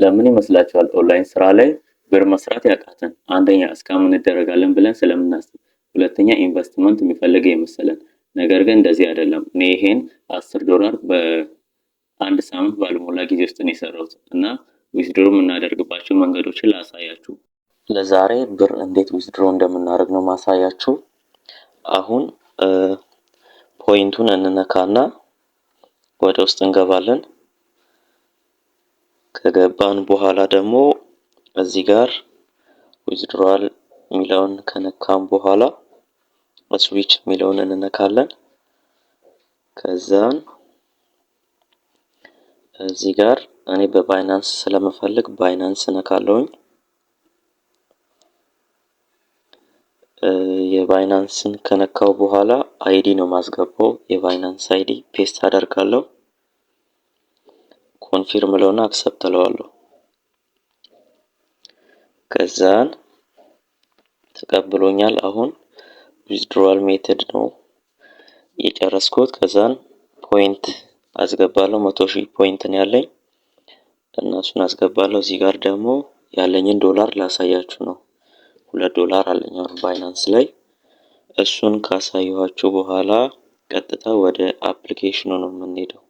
ለምን ይመስላችኋል ኦንላይን ስራ ላይ ብር መስራት ያቃተን? አንደኛ እስካም እንደረጋለን ብለን ስለምናስብ፣ ሁለተኛ ኢንቨስትመንት የሚፈልግ የመሰለን። ነገር ግን እንደዚህ አይደለም። እኔ ይሄን $10 በአንድ ሳምንት ባልሞላ ጊዜ ውስጥ ነው የሰራሁት እና ዊዝድሮ የምናደርግባቸው መንገዶችን ላሳያችሁ። ለዛሬ ብር እንዴት ዊዝድሮ እንደምናደርግ ነው ማሳያችሁ። አሁን ፖይንቱን እንነካና ወደ ውስጥ እንገባለን። ከገባን በኋላ ደግሞ እዚህ ጋር ዊዝድሮዋል የሚለውን ከነካን በኋላ ስዊች የሚለውን እንነካለን። ከዛን እዚህ ጋር እኔ በባይናንስ ስለምፈልግ ባይናንስ ነካለሁኝ። የባይናንስን ከነካው በኋላ አይዲ ነው ማስገባው። የባይናንስ አይዲ ፔስት አደርጋለሁ። ኮንፊርም ለውና አክሰፕት እለዋለሁ። ከዛን ተቀብሎኛል። አሁን ዊዝድሮዋል ሜተድ ነው የጨረስኩት። ከዛን ፖይንት አስገባለሁ። 100,000 ፖይንት ነው ያለኝ እና እሱን አስገባለሁ። እዚህ ጋር ደግሞ ያለኝን ዶላር ላሳያችሁ ነው። $2 አለኝ አሁን ባይናንስ ላይ። እሱን ካሳየኋችሁ በኋላ ቀጥታ ወደ አፕሊኬሽኑ ነው የምንሄደው።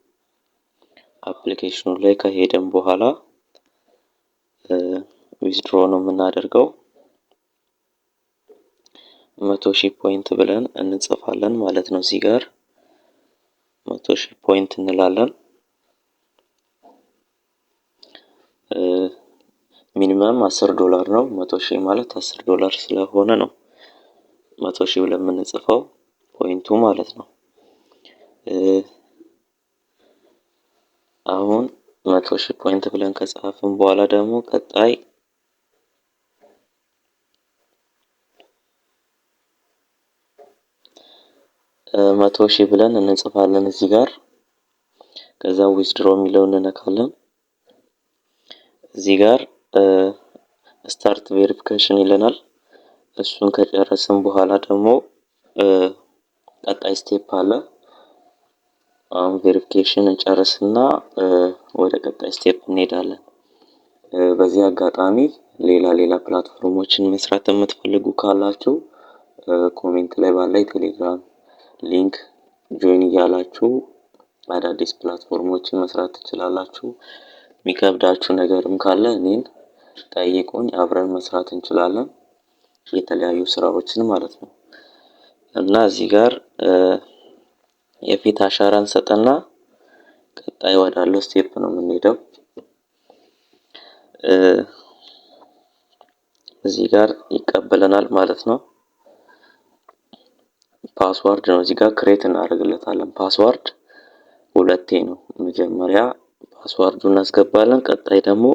አፕሊኬሽኑ ላይ ከሄደን በኋላ ዊዝድሮ ነው የምናደርገው። 100,000 ፖይንት ብለን እንጽፋለን ማለት ነው። እዚህ ጋር 100,000 ፖይንት እንላለን። ሚኒመም $10 ነው። 100,000 ማለት $10 ስለሆነ ነው 100,000 ብለን የምንጽፈው ፖይንቱ ማለት ነው። አሁን 100,000 ፖይንት ብለን ከጻፍን በኋላ ደግሞ ቀጣይ 100,000 ብለን እንጽፋለን እዚህ ጋር። ከዛ ዊዝድሮ የሚለውን እንነካለን። እዚህ ጋር ስታርት ቬሪፊኬሽን ይለናል። እሱን ከጨረስን በኋላ ደግሞ ቀጣይ ስቴፕ አለ። አሁን ቬሪፊኬሽን እንጨርስና ወደ ቀጣይ ስቴፕ እንሄዳለን። በዚህ አጋጣሚ ሌላ ፕላትፎርሞችን መስራት የምትፈልጉ ካላችሁ ኮሜንት ላይ ባለ ቴሌግራም ሊንክ ጆይን እያላችሁ አዳዲስ ፕላትፎርሞችን መስራት ትችላላችሁ። የሚከብዳችሁ ነገርም ካለ እኔን ጠይቁኝ፣ አብረን መስራት እንችላለን። የተለያዩ ስራዎችን ማለት ነው። እና እዚህ ጋር የፊት አሻራን ሰጠና ቀጣይ ወዳለው ስቴፕ ነው የምንሄደው። እዚህ ጋር ይቀበለናል ማለት ነው። ፓስዋርድ ነው እዚህ ጋር ክሬት እናደርግለታለን። ፓስዋርድ 2 ነው። መጀመሪያ ፓስዋርዱን እናስገባለን። ቀጣይ ደግሞ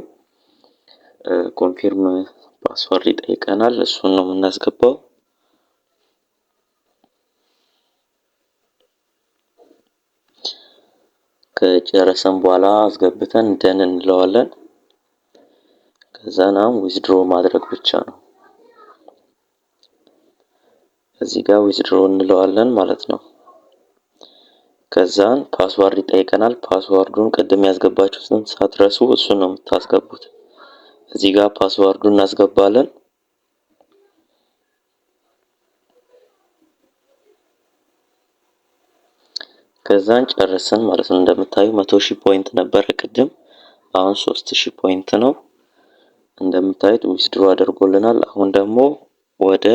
ኮንፊርም ፓስዋርድ ይጠይቀናል። እሱን ነው የምናስገባው። ከጨረሰን በኋላ አስገብተን ደን እንለዋለን። ከዛና ዊዝድሮ ማድረግ ብቻ ነው። እዚህ ጋር ዊዝድሮ እንለዋለን ማለት ነው። ከዛን ፓስዋርድ ይጠይቀናል። ፓስዋርዱን ቅድም ያስገባችሁትን ሳትረሱ እሱን ነው የምታስገቡት። እዚህ ጋር ፓስዋርዱን እናስገባለን። ከዛን ጨረስን ማለት ነው። እንደምታዩ 100,000 ፖይንት ነበረ ቅድም፣ አሁን 3,000 ፖይንት ነው። እንደምታዩት ዊዝድሮ አድርጎልናል። አሁን ደግሞ ወደ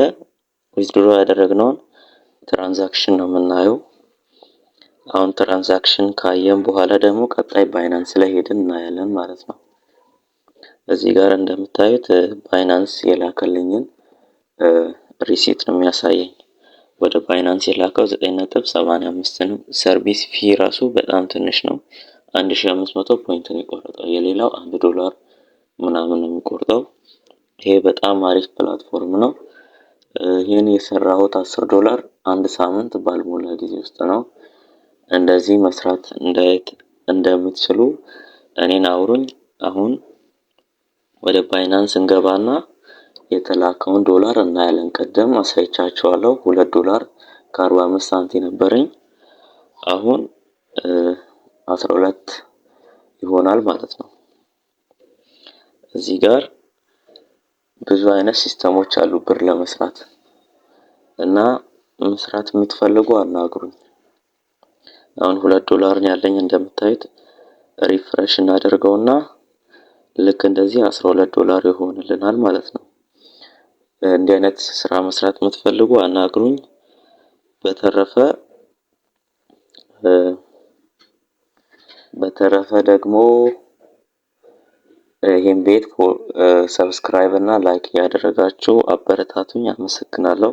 ዊዝድሮ ያደረግነውን ትራንዛክሽን ነው የምናየው። አሁን ትራንዛክሽን ካየን በኋላ ደግሞ ቀጣይ ባይናንስ ላይ ሄደን እናያለን ማለት ነው። እዚህ ጋር እንደምታዩት ባይናንስ የላከልኝን ሪሲት ነው የሚያሳየኝ። ወደ ባይናንስ የላከው 9.85 ነው። ሰርቪስ ፊ ራሱ በጣም ትንሽ ነው። 1500 ፖይንት ነው የቆረጠው። የሌላው $1 ምናምን ነው የሚቆርጠው። ይሄ በጣም አሪፍ ፕላትፎርም ነው። ይሄን የሰራሁት $10 አንድ ሳምንት ባልሞላ ጊዜ ውስጥ ነው። እንደዚህ መስራት እንደምትችሉ እኔን አውሩኝ። አሁን ወደ ባይናንስ እንገባና የተላከውን ዶላር እናያለን። ቀደም አሳይቻችኋለሁ። $2 ከ45 ሳንቲም ነበረኝ። አሁን 12 ይሆናል ማለት ነው። እዚህ ጋር ብዙ አይነት ሲስተሞች አሉ ብር ለመስራት እና መስራት የምትፈልጉ አናግሩኝ። አሁን $2 ነው ያለኝ እንደምታዩት። ሪፍሬሽ እናደርገውና ልክ እንደዚህ $12 ይሆንልናል ማለት ነው። እንዲህ አይነት ስራ መስራት የምትፈልጉ አናግሩኝ። በተረፈ ደግሞ ይሄን ቤት ሰብስክራይብ እና ላይክ ያደረጋችሁ አበረታቱኝ። አመሰግናለሁ።